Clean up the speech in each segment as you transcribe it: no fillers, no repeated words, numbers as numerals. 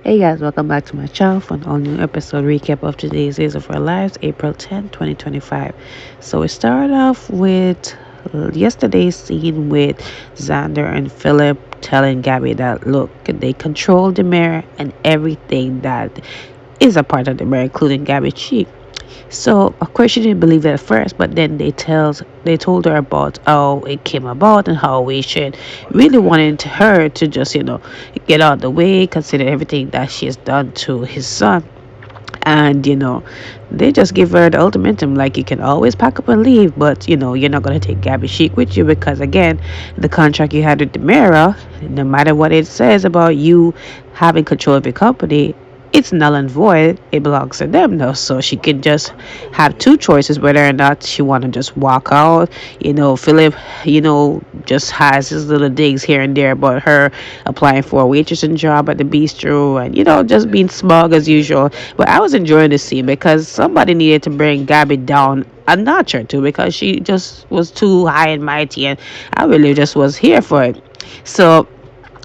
Hey guys, welcome back to my channel for an all new episode recap of today's Days of Our Lives, April 10, 2025. So we started off with yesterday's scene with Xander and Philip telling Gabby that look, they control the mirror and everything that is a part of the mirror, including Gabby's cheek. So of course she didn't believe it at first, but then they told her about how it came about and how we should really wanted her to just get out of the way, consider everything that she has done to his son. And they just give her the ultimatum, like, you can always pack up and leave, but you're not going to take Gabby Chic with you, because again, the contract you had with the mirror, no matter what it says about you having control of your company, it's null and void. It belongs to them now. So she can just have two choices, whether or not she want to just walk out. Philip just has his little digs here and there about her applying for a waitressing job at the bistro, and just being smug as usual. But I was enjoying the scene because somebody needed to bring Gabby down a notch or two, because she just was too high and mighty, and I really just was here for it. So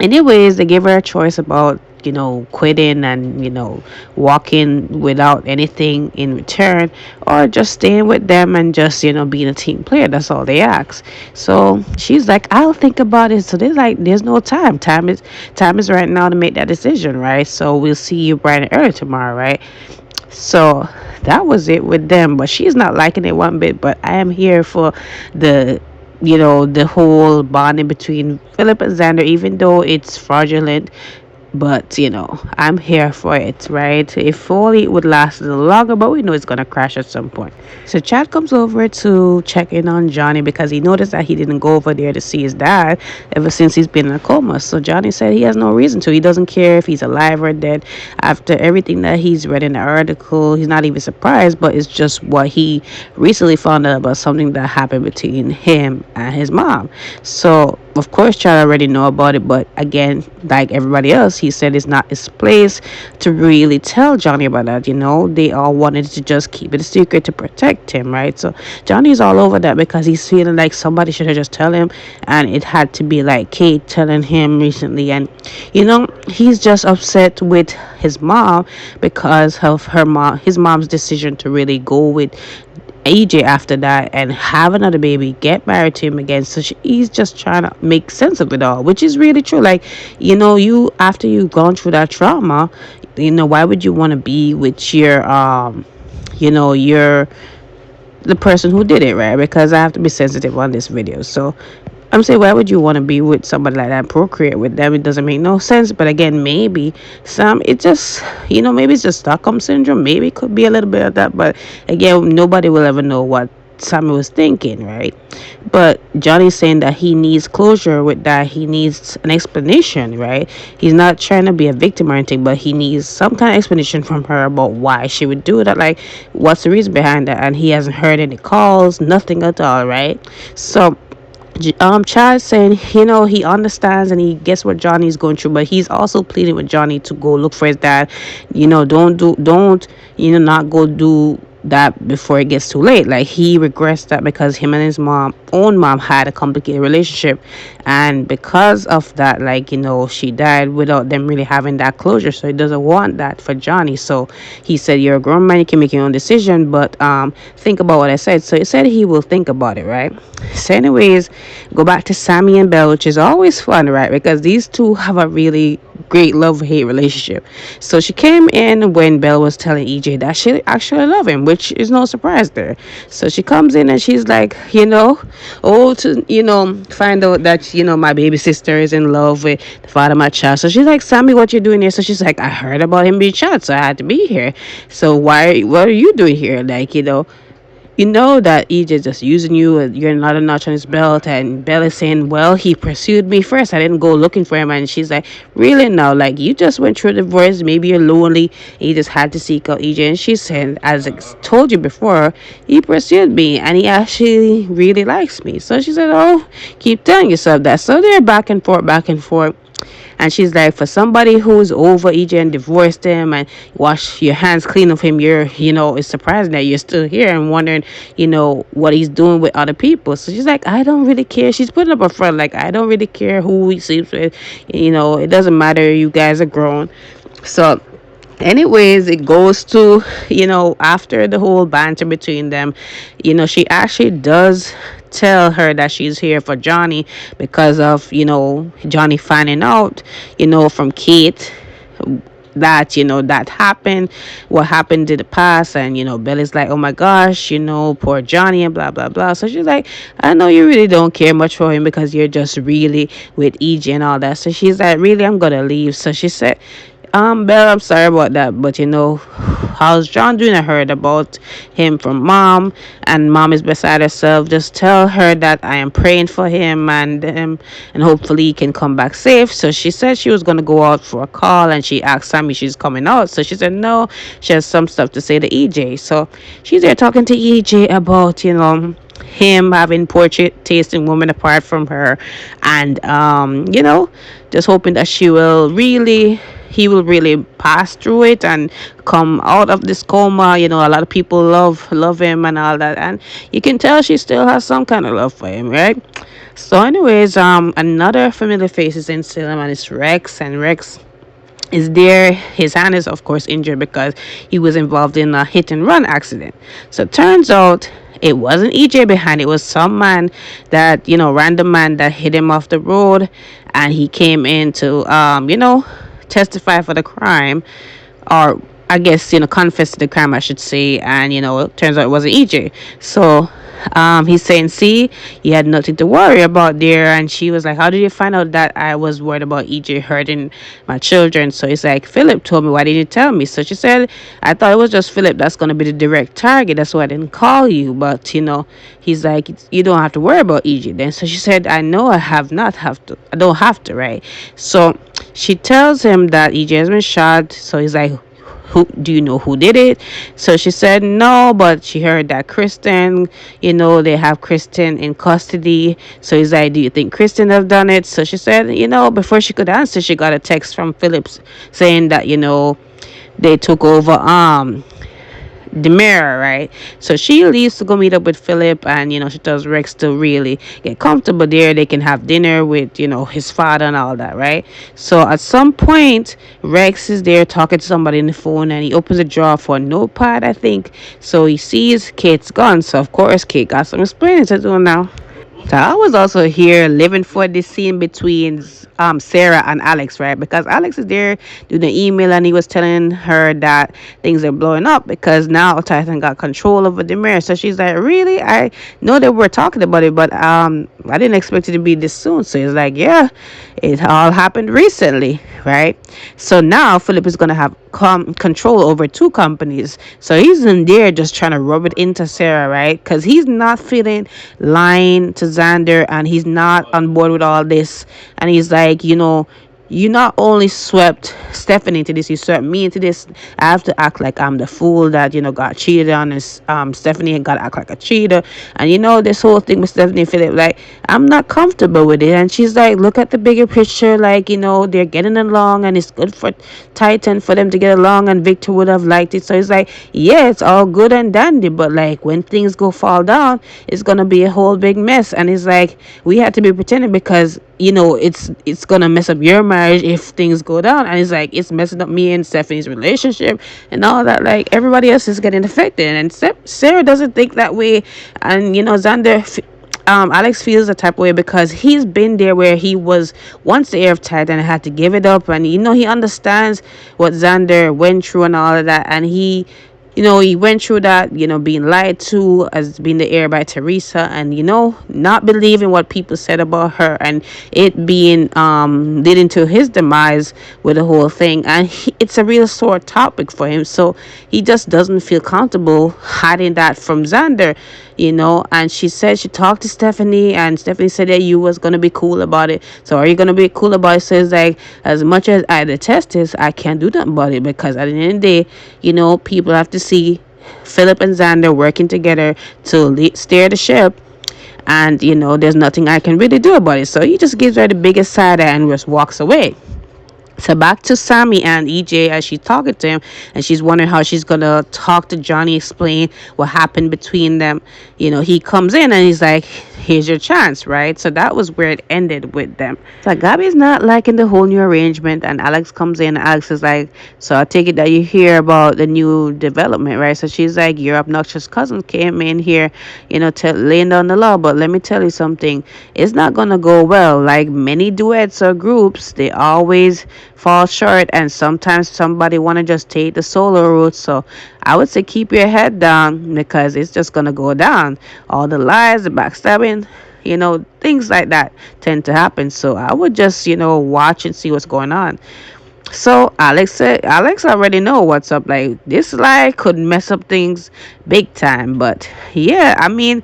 anyways, they gave her a choice about quitting and walking without anything in return, or just staying with them and just being a team player. That's all they ask. So she's like, I'll think about it. So they're like, there's no time. Time is right now to make that decision, right? So we'll see you bright and early tomorrow, right? So that was it with them, but she's not liking it one bit. But I am here for the the whole bonding between Philip and Xander, even though it's fraudulent. But I'm here for it, right? If only it would last a little longer, but we know it's gonna crash at some point. So Chad comes over to check in on Johnny, because he noticed that he didn't go over there to see his dad ever since he's been in a coma. So Johnny said he has no reason to. He doesn't care if he's alive or dead. After everything that he's read in the article, he's not even surprised, but it's just what he recently found out about something that happened between him and his mom. So of course Chad already know about it, but again, like everybody else, he said it's not his place to really tell Johnny about that. They all wanted to just keep it a secret to protect him, right? So Johnny's all over that, because he's feeling like somebody should have just tell him, and it had to be like Kate telling him recently. And he's just upset with his mom because of his mom's decision to really go with AJ after that and have another baby, get married to him again. So he's just trying to make sense of it all, which is really true. Like, you, after you've gone through that trauma, why would you want to be with your the person who did it, right? Because I have to be sensitive on this video. So I'm saying, why would you want to be with somebody like that and procreate with them? It doesn't make no sense. But again, maybe it just, maybe it's just Stockholm syndrome. Maybe it could be a little bit of that. But again, nobody will ever know what Sammy was thinking, right? But Johnny's saying that he needs closure with that. He needs an explanation, right? He's not trying to be a victim or anything, but he needs some kind of explanation from her about why she would do that. Like, what's the reason behind that? And he hasn't heard any calls, nothing at all, right? So Chad saying, he understands and he gets what Johnny's going through, but he's also pleading with Johnny to go look for his dad. Don't not go do that before it gets too late. Like, he regrets that, because him and his own mom had a complicated relationship, and because of that, like, she died without them really having that closure. So he doesn't want that for Johnny. So he said, you're a grown man, you can make your own decision, but think about what I said. So he said he will think about it, right? So anyways, go back to Sammy and Belle, which is always fun, right? Because these two have a really great love-hate relationship. So she came in when Belle was telling EJ that she actually loved him, which is no surprise there. So she comes in and she's like, to find out that my baby sister is in love with the father of my child. So she's like, Sammy, what you doing here? So she's like, I heard about him being shot, so I had to be here. So what are you doing here? Like, that EJ is just using you, and you're not a notch on his belt. And Belle is saying, well, he pursued me first. I didn't go looking for him. And she's like, really now? Like, you just went through a divorce. Maybe you're lonely. And you just had to seek out EJ. And she said, as I told you before, he pursued me and he actually really likes me. So she said, oh, keep telling yourself that. So they're back and forth, back and forth. And she's like, for somebody who's over EJ and divorced him and wash your hands clean of him, it's surprising that you're still here and wondering, what he's doing with other people. So she's like, I don't really care. She's putting up a front, like, I don't really care who he sleeps with. It doesn't matter. You guys are grown. So anyways, it goes to, after the whole banter between them, she actually does tell her that she's here for Johnny because of, Johnny finding out, from Kate that that happened, what happened in the past. And Billy's like, oh my gosh, poor Johnny, and blah blah blah. So she's like, I know you really don't care much for him because you're just really with EJ and all that. So she's like, really, I'm gonna leave. So she said, Belle, I'm sorry about that, but how's John doing? I heard about him from mom, and mom is beside herself. Just tell her that I am praying for him, and hopefully he can come back safe. So she said she was gonna go out for a call, and she asked Sammy she's coming out. So she said no, she has some stuff to say to EJ. So she's there talking to EJ about him having poor taste in women apart from her, and just hoping that he will really pass through it and come out of this coma. A lot of people love him and all that, and you can tell she still has some kind of love for him, right? So anyways, another familiar face is in Salem, and it's Rex. And Rex is there. His hand is of course injured because he was involved in a hit and run accident. So it turns out it wasn't EJ behind it. Was some man that, random man that hit him off the road, and he came in to testify for the crime, or I guess, confess to the crime, I should say. And it turns out it wasn't EJ. So he's saying, see, you had nothing to worry about there. And she was like, how did you find out that I was worried about EJ hurting my children? So he's like, Philip told me. Why didn't you tell me? So she said, I thought it was just Philip that's going to be the direct target. That's why I didn't call you. But he's like, you don't have to worry about EJ then. So she said, I know I don't have to, right? So she tells him that EJ has been shot. So he's like, who do you know who did it? So she said no, but she heard that Kristen, they have Kristen in custody. So he's like, do you think Kristen have done it? So she said, before she could answer, she got a text from Phillips saying that, they took over the mirror, right? So she leaves to go meet up with Philip, and she tells Rex to really get comfortable there. They can have dinner with his father and all that, right? So at some point, Rex is there talking to somebody on the phone, and he opens a drawer for a notepad, I think. So he sees Kate's gun. So of course Kate got some explaining to do now. So I was also here living for this scene between Sarah and Alex, right? Because Alex is there doing the email, and he was telling her that things are blowing up because now Titan got control over the mayor. So she's like, really? I know that we're talking about it, but I didn't expect it to be this soon. So he's like, yeah, it all happened recently, right? So now Philip is gonna have control over two companies. So he's in there just trying to rub it into Sarah, right? Because he's not feeling lying to Xander, and he's not on board with all this. And he's like, you not only swept Stephanie into this, you swept me into this. I have to act like I'm the fool that, got cheated on. And Stephanie got to act like a cheater. And, this whole thing with Stephanie and Philip, like, I'm not comfortable with it. And she's like, look at the bigger picture. Like, they're getting along, and it's good for Titan for them to get along, and Victor would have liked it. So he's like, yeah, it's all good and dandy. But, like, when things fall down, it's going to be a whole big mess. And he's like, we had to be pretending because, it's gonna mess up your marriage if things go down. And it's like, it's messing up me and Stephanie's relationship and all that. Like, everybody else is getting affected, and Sarah doesn't think that way. And Xander, Alex feels the type of way because he's been there where he was once the heir of Titan and had to give it up. And he understands what Xander went through and all of that. And he went through that, being lied to as being the heir by Teresa, and, not believing what people said about her, and it being, leading to his demise with the whole thing. And it's a real sore topic for him. So he just doesn't feel comfortable hiding that from Xander, and she said she talked to Stephanie, and Stephanie said that you was going to be cool about it. So are you going to be cool about it? So it's like, as much as I detest this, I can't do nothing about it, because at the end of the day, people have to see Philip and Xander working together to steer the ship. And, there's nothing I can really do about it. So he just gives her the biggest side eye and just walks away. So back to Sammy and EJ as she's talking to him, and she's wondering how she's gonna talk to Johnny, explain what happened between them. He comes in and he's like, "Here's your chance," right? So that was where it ended with them. So Gabby's not liking the whole new arrangement, and Alex comes in. And Alex is like, "So I take it that you hear about the new development, right?" So she's like, "Your obnoxious cousin came in here, laying down the law. But let me tell you something, it's not gonna go well. Like many duets or groups, they always fall short, and sometimes somebody want to just take the solo route. So I would say keep your head down because it's just gonna go down. All the lies, the backstabbing, things like that tend to happen. So I would just, watch and see what's going on." So Alex said, Alex already know what's up. Like this lie could mess up things big time. But yeah, I mean,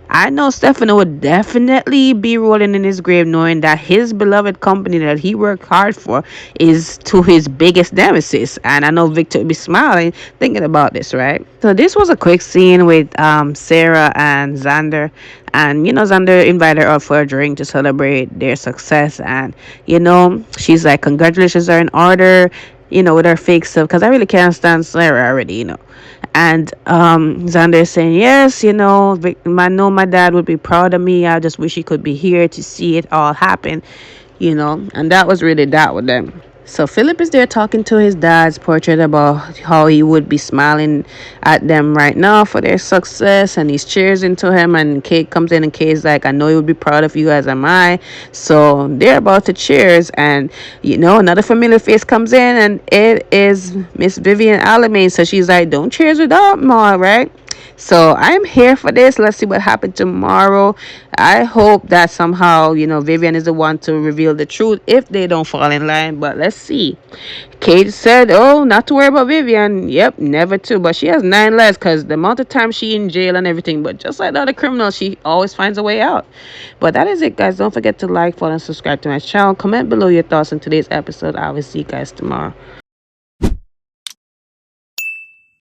I know Stefano would definitely be rolling in his grave knowing that his beloved company that he worked hard for is to his biggest nemesis. And I know Victor would be smiling thinking about this, right? So this was a quick scene with Sarah and Xander. And Xander invited her out for a drink to celebrate their success. And she's like, "Congratulations are in order," with her fake stuff. Because I really can't stand Sarah already. And Xander is saying, "Yes, I know my dad would be proud of me. I just wish he could be here to see it all happen. And that was really that with them. So Philip is there talking to his dad's portrait about how he would be smiling at them right now for their success, and he's cheering to him. And Kate comes in, and Kate's like, "I know you would be proud of you as am I." So they're about to cheers, and another familiar face comes in, and it is Miss Vivian Alamein. So she's like, "Don't cheers without Ma, right?" So I'm here for this. Let's see what happens tomorrow. I hope that somehow, Vivian is the one to reveal the truth if they don't fall in line. But let's see. Kate said, "Oh, not to worry about Vivian." Yep, never to. But she has 9 lives because the amount of time she in jail and everything. But just like the other criminals, she always finds a way out. But that is it, guys. Don't forget to like, follow, and subscribe to my channel. Comment below your thoughts on today's episode. I will see you guys tomorrow.